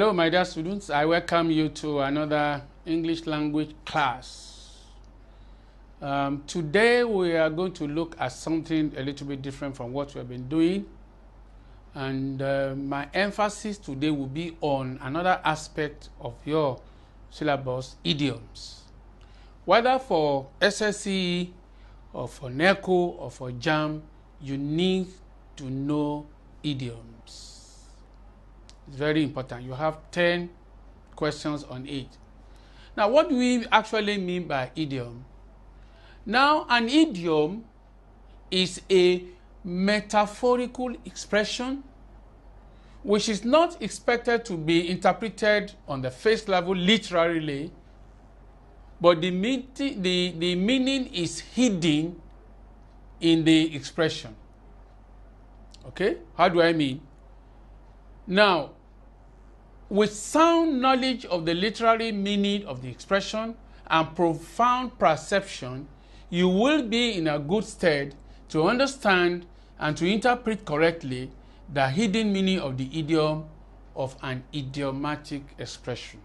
Hello, my dear students. I welcome you to another English language class. Today we are going to look at something a little bit different from what we have been doing. And my emphasis today will be on another aspect of your syllabus, idioms. Whether for SSCE or for NECO or for JAM, you need to know idioms. It's very important. You have 10 questions on it. Now, what do we actually mean by idiom? Now, an idiom is a metaphorical expression which is not expected to be interpreted on the face level literally, but the meaning is hidden in the expression. Okay? How do I mean? Now, with sound knowledge of the literary meaning of the expression and profound perception, you will be in a good stead to understand and to interpret correctly the hidden meaning of the idiom of an idiomatic expression.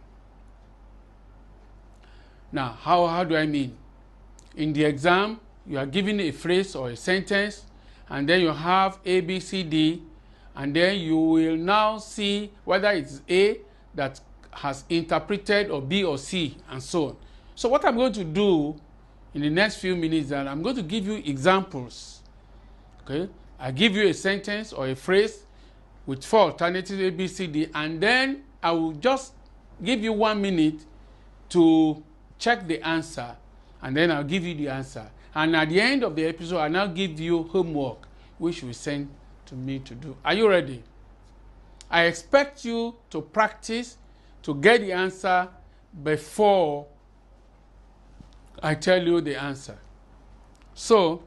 Now, how do I mean? In the exam, you are given a phrase or a sentence, and then you have A, B, C, D, and then you will now see whether it's A that has interpreted or B or C, and so on. So what I'm going to do in the next few minutes is that I'm going to give you examples. Okay? I give you a sentence or a phrase with 4 alternatives, A, B, C, D, and then I will just give you 1 minute to check the answer, and then I'll give you the answer. And at the end of the episode, I'll now give you homework, which you send to me to do. Are you ready? I expect you to practice to get the answer before I tell you the answer. So,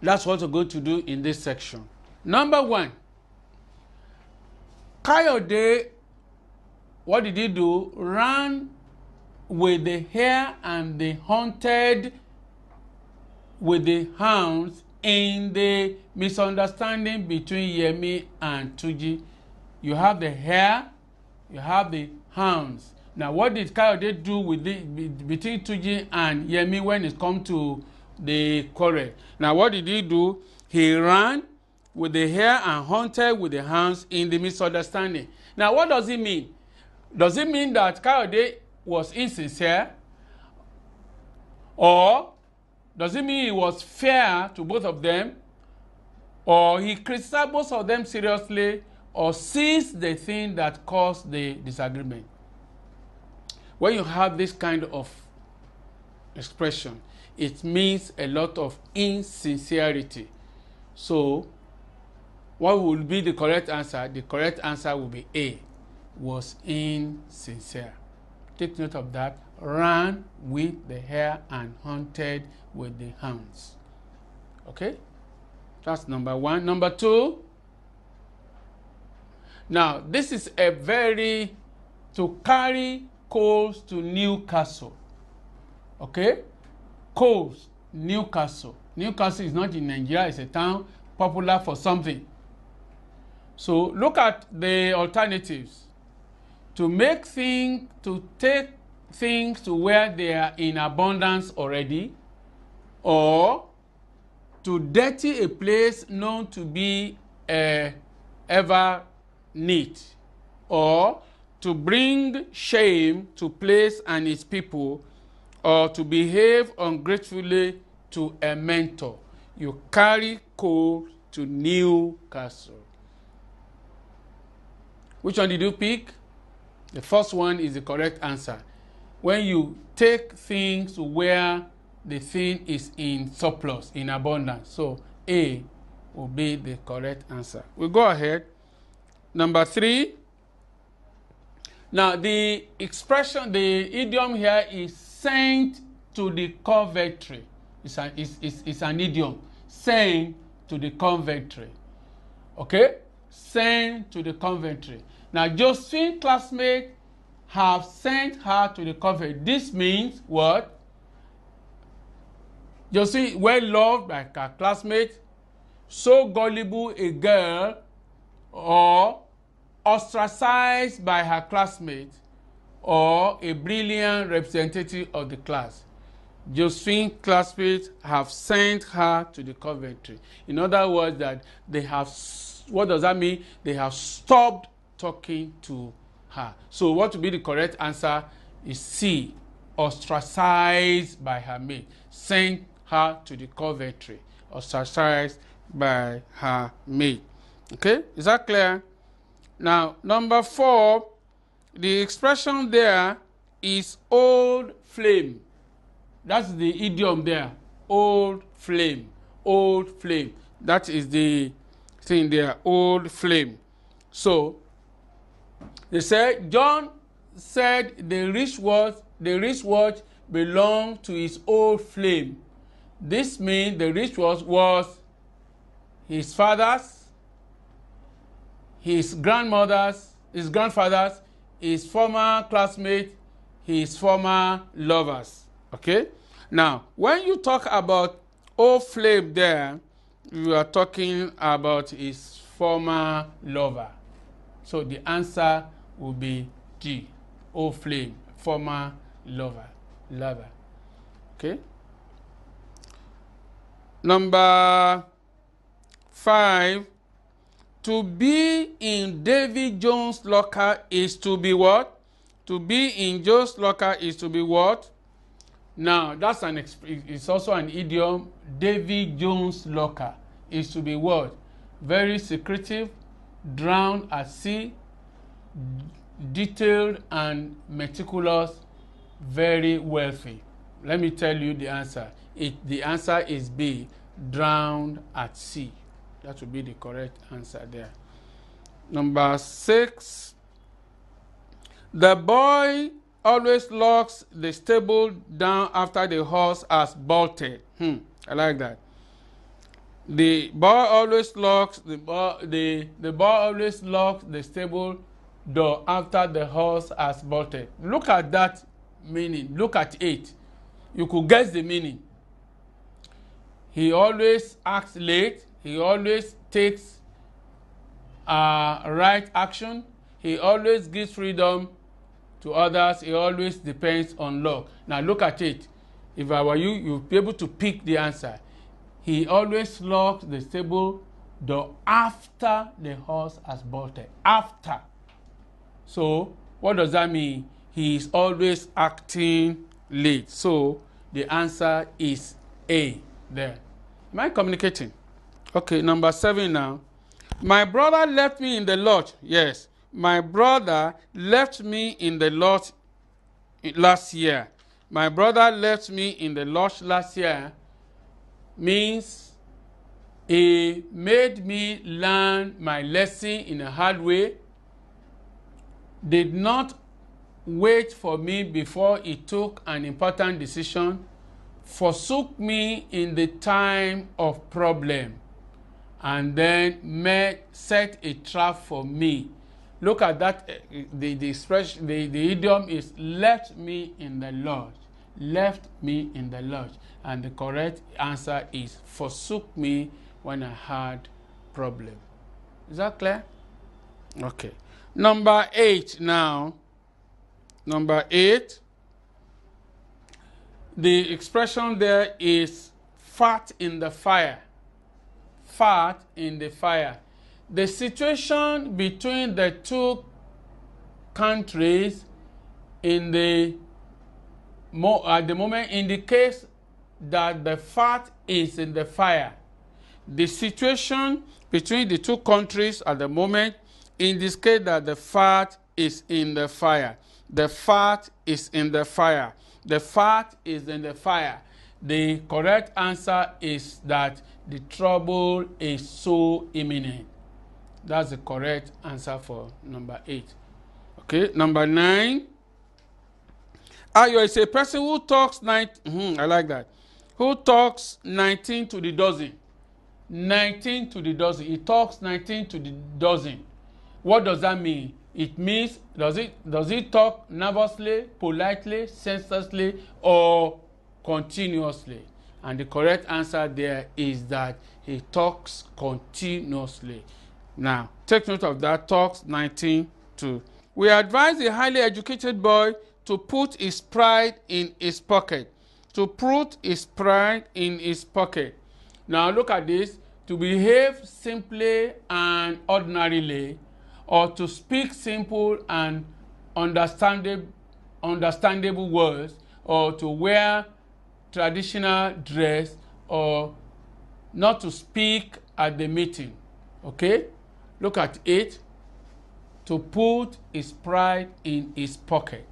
that's what we're going to do in this section. Number 1, Kayode, what did he do? Ran with the hare and the hunted with the hounds in the misunderstanding between Yemi and Tuji. You have the hare, you have the hounds. Now, what did Kayode do with between Tuji and Yemi when it comes to the quarrel? Now, what did he do? He ran with the hare and hunted with the hounds in the misunderstanding. Now, what does it mean? Does it mean that Kayode was insincere? Or does it mean he was fair to both of them? Or he criticized both of them seriously, or seized the thing that caused the disagreement? When you have this kind of expression, it means a lot of insincerity. So, what will be the correct answer? The correct answer will be A, was insincere. Take note of that. Ran with the hare and hunted with the hounds. Okay? That's number 1. Number 2. Now, this is a very, to carry coals to Newcastle. Okay? Coals, Newcastle. Newcastle is not in Nigeria, it's a town popular for something. So, look at the alternatives. To make things, to take things to where they are in abundance already, or to dirty a place known to be ever neat, or to bring shame to place and its people, or to behave ungratefully to a mentor. You carry coal to Newcastle. Which one did you pick? The first one is the correct answer. When you take things to where the thing is in surplus, in abundance. So A will be the correct answer. We'll go ahead. Number 3. Now the expression, the idiom here is sent to the Coventry. It's an idiom. Sent to the Coventry. Okay? Sent to the Coventry. Now, Josephine's classmates have sent her to the Coventry. This means what? Josephine, well loved by her classmates, so gullible a girl, or ostracized by her classmates, or a brilliant representative of the class. Josephine's classmates have sent her to the Coventry. In other words, that they have, what does that mean? They have stopped talking to her. So what would be the correct answer is C, ostracized by her mate. Sent her to the Coventry. Ostracized by her mate. Okay, is that clear? Now, number 4, the expression there is old flame. That's the idiom there. Old flame. Old flame. That is the thing there. Old flame. So, they said, John said the wristwatch belonged to his old flame. This means the wristwatch was his father's, his grandmother's, his grandfather's, his former classmate, his former lovers. Okay? Now, when you talk about old flame there, you are talking about his former lover. So the answer will be D, old flame, former lover. Okay? Number 5, to be in Davy Jones' locker is to be what? To be in Joe's locker is to be what? Now, that's it's also an idiom. Davy Jones' locker is to be what? Very secretive, drowned at sea, detailed and meticulous, very wealthy. Let me tell you the answer. The answer is B, drowned at sea. That would be the correct answer there. Number 6, the boy always locks the stable down after the horse has bolted. I like that. The boy always locks the boy always locks the stable door after the horse has bolted. Look at that meaning. Look at it. You could guess the meaning. He always acts late. He always takes right action. He always gives freedom to others. He always depends on luck. Now look at it. If I were you, you'll be able to pick the answer. He always locks the stable door after the horse has bolted. After. So what does that mean? He is always acting late. So the answer is A there. Am I communicating? Okay, number 7 now. My brother left me in the lurch. Yes, my brother left me in the lurch last year. My brother left me in the lurch last year means he made me learn my lesson in a hard way, did not wait for me before he took an important decision, forsook me in the time of problem, and then set a trap for me. Look at that. The expression, the idiom is left me in the lurch. Left me in the lurch. And the correct answer is forsook me when I had problem. Is that clear? Okay. Number 8 now. Number 8. The expression there is fat in the fire. Fat in the fire. The situation between the two countries at the moment indicates that the fat is in the fire. The situation between the two countries at the moment indicates that the fat is in the fire. The fat is in the fire. The fat is in the fire. The correct answer is that the trouble is so imminent. That's the correct answer for number 8. Okay, number 9. Ayo is a person who talks I like that. Who talks 19 to the dozen. 19 to the dozen. He talks 19 to the dozen. What does that mean? It means, does he talk nervously, politely, senselessly, or continuously? And the correct answer there is that he talks continuously. Now, take note of that. Talks 19:2. We advise a highly educated boy to put his pride in his pocket. To put his pride in his pocket. Now, look at this. To behave simply and ordinarily, or to speak simple and understandable words, or to wear traditional dress, or not to speak at the meeting. Okay? Look at it. To put his pride in his pocket.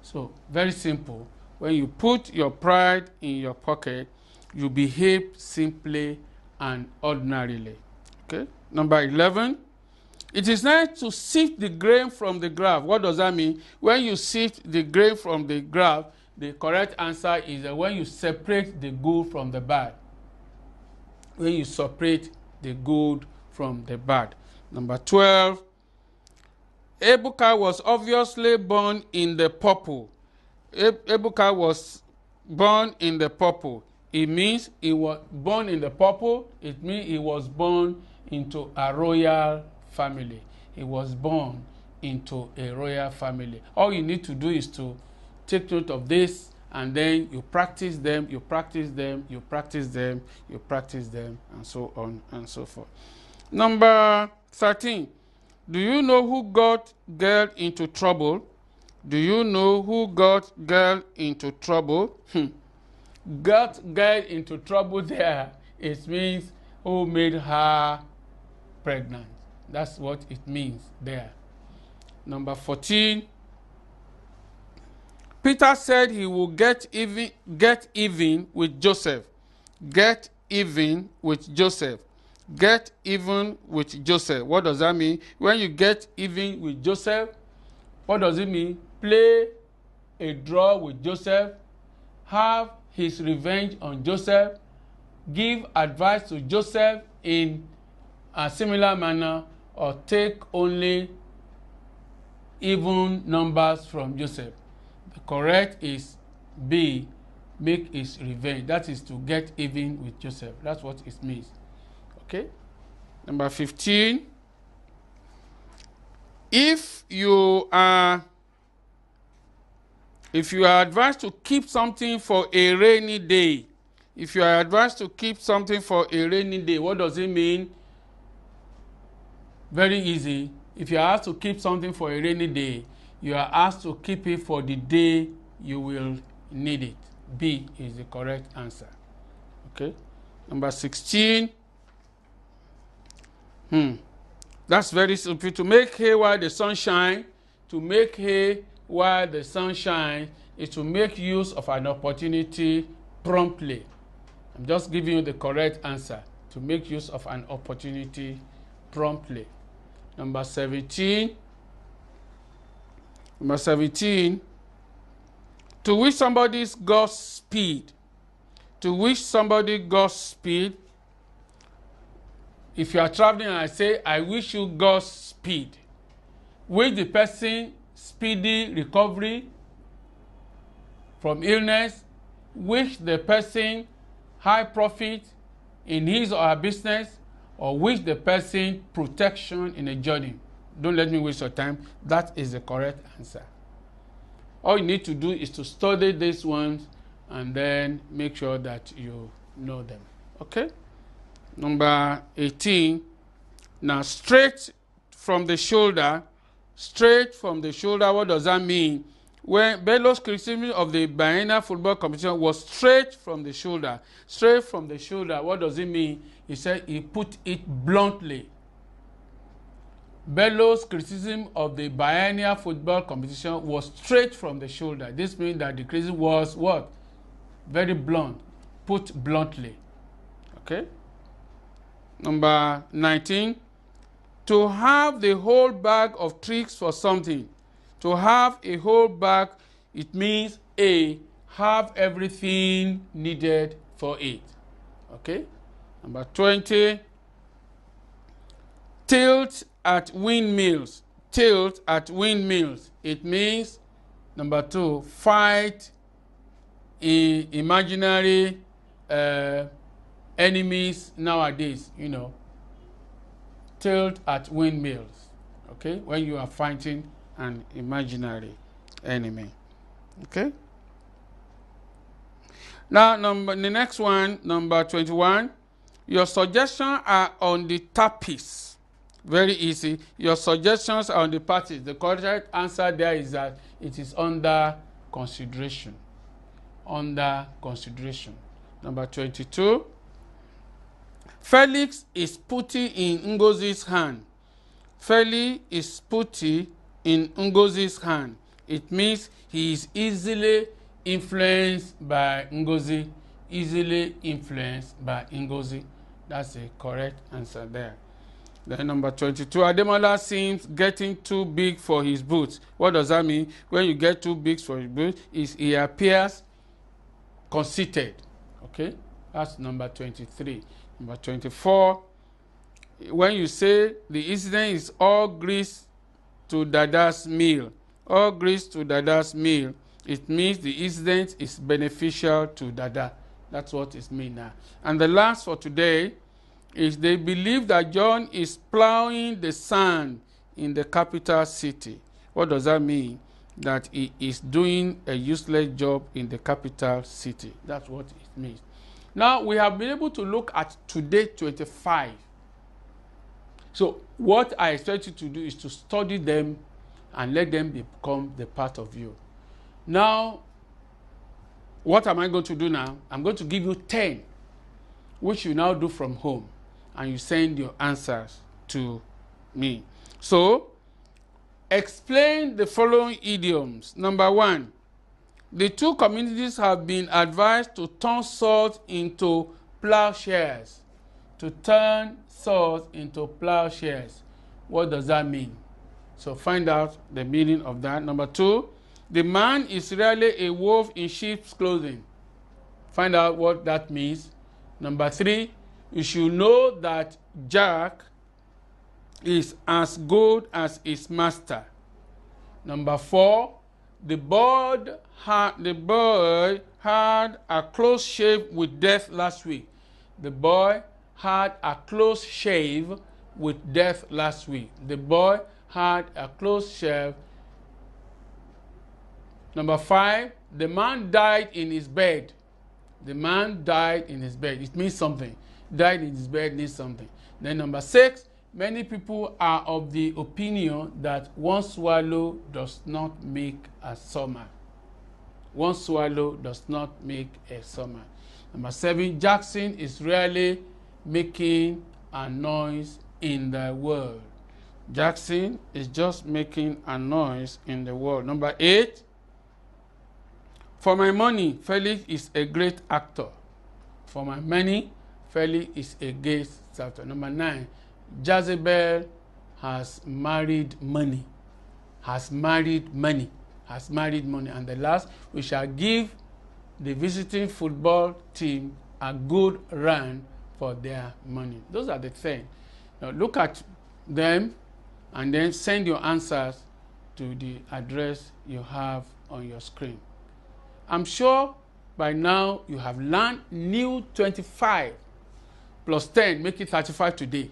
So, very simple. When you put your pride in your pocket, you behave simply and ordinarily. Okay? Number 11. It is nice to sift the grain from the grass. What does that mean? When you sift the grain from the grass, the correct answer is that when you separate the good from the bad. When you separate the good from the bad. Number 12. Ebuka was obviously born in the purple. Ebuka was born in the purple. It means he was born in the purple. It means he was born into a royal family. He was born into a royal family. All you need to do is to take note of this, and then you practice them, you practice them, you practice them, you practice them, and so on and so forth. Number 13. Do you know who got girl into trouble? Do you know who got girl into trouble? Got girl into trouble there, it means who made her pregnant. That's what it means there. Number 14. Peter said he will get even with Joseph. Get even with Joseph. Get even with Joseph. What does that mean? When you get even with Joseph, what does it mean? Play a draw with Joseph. Have his revenge on Joseph. Give advice to Joseph in a similar manner, or take only even numbers from Joseph. The correct is B. Make his revenge. That is to get even with Joseph. That's what it means. Okay? Number 15. If you are advised to keep something for a rainy day, if you are advised to keep something for a rainy day, what does it mean? Very easy. If you are asked to keep something for a rainy day, you are asked to keep it for the day you will need it. B is the correct answer. Okay? Number 16. That's very simple. To make hay while the sun shines. To make hay while the sun shines is to make use of an opportunity promptly. I'm just giving you the correct answer. To make use of an opportunity promptly. Number 17. Number 17. To wish somebody Godspeed. To wish somebody Godspeed. If you are traveling and I say, I wish you Godspeed, wish the person speedy recovery from illness, wish the person high profit in his or her business, or wish the person protection in a journey. Don't let me waste your time. That is the correct answer. All you need to do is to study these ones and then make sure that you know them. Okay? Number 18. Now, straight from the shoulder. Straight from the shoulder, what does that mean? When Bellows' criticism of the biennial football competition was straight from the shoulder. Straight from the shoulder, what does it mean? He said he put it bluntly. Bellows' criticism of the biennial football competition was straight from the shoulder. This means that the criticism was what? Very blunt. Put bluntly. Okay? Number 19. To have the whole bag of tricks for something. To have a whole bag, it means A, have everything needed for it. Okay? Number 20. Tilt at windmills. Tilt at windmills. It means, number 2, fight imaginary enemies nowadays, you know. tilt at windmills. Okay, when you are fighting an imaginary enemy. Okay. Now, the next one, number 21. Your suggestions are on the tapis. Very easy. Your suggestions are on the parties. The correct answer there is that it is under consideration. Under consideration. Number 22. Felix is putting in Ngozi's hand. Felix is putting in Ngozi's hand. It means he is easily influenced by Ngozi. Easily influenced by Ngozi. That's the correct answer there. Then number 22. Ademola seems getting too big for his boots. What does that mean? When you get too big for his boots, he appears conceited. Okay? That's number 23. Number 24. When you say the incident is all grease to Dada's meal. All grease to Dada's meal. It means the incident is beneficial to Dada. That's what it means now. And the last for today is they believe that John is plowing the sand in the capital city. What does that mean? That he is doing a useless job in the capital city. That's what it means. Now, we have been able to look at today 25. So, what I expect you to do is to study them and let them become the part of you. Now, what am I going to do now? I'm going to give you 10, which you now do from home, and you send your answers to me. So, explain the following idioms. Number 1, the two communities have been advised to turn swords into plowshares. To turn swords into plowshares. What does that mean? So find out the meaning of that. Number 2, the man is rarely a wolf in sheep's clothing. Find out what that means. Number 3, you should know that Jack is as good as his master. Number 4, the boy had a close shave with death last week. The boy had a close shave with death last week. The boy had a close shave. Number 5, the man died in his bed. The man died in his bed. It means something. Died in his bed means something. Then number 6, many people are of the opinion that one swallow does not make a summer. One swallow does not make a summer. Number 7, Jackson is rarely making a noise in the world. Jackson is just making a noise in the world. Number 8, for my money, Felix is a great actor. For my money, Felix is a great actor. Number 9, Jezebel has married money. Has married money. Has married money. And the last, we shall give the visiting football team a good run for their money. Those are the 10. Now look at them and then send your answers to the address you have on your screen. I'm sure by now you have learned new 25 plus 10, make it 35 today.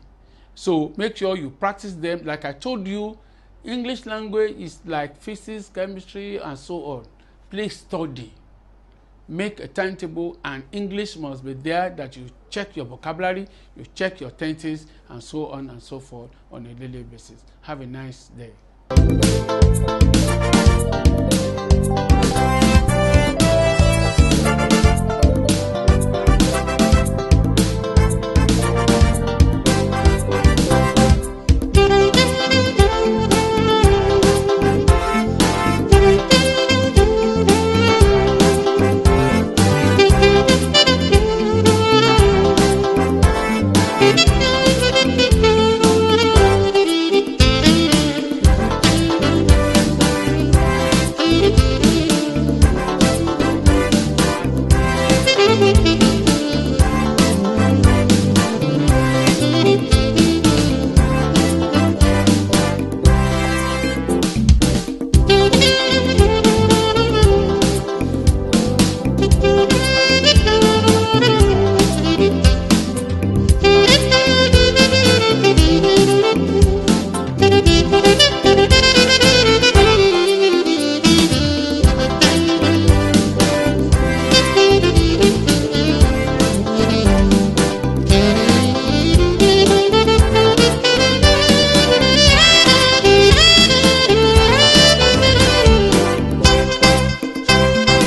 So make sure you practice them. Like I told you, English language is like physics, chemistry, and so on. Please study. Make a timetable, and English must be there that you check your vocabulary, you check your tenses, and so on and so forth on a daily basis. Have a nice day.